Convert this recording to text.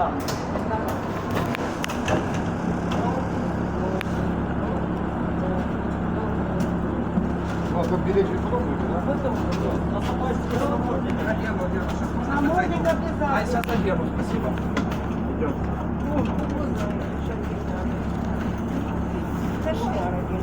Ну, тут беречь потом будет, да? Намордник обязательно. А сейчас одену, спасибо. Идем. Це ж я родила.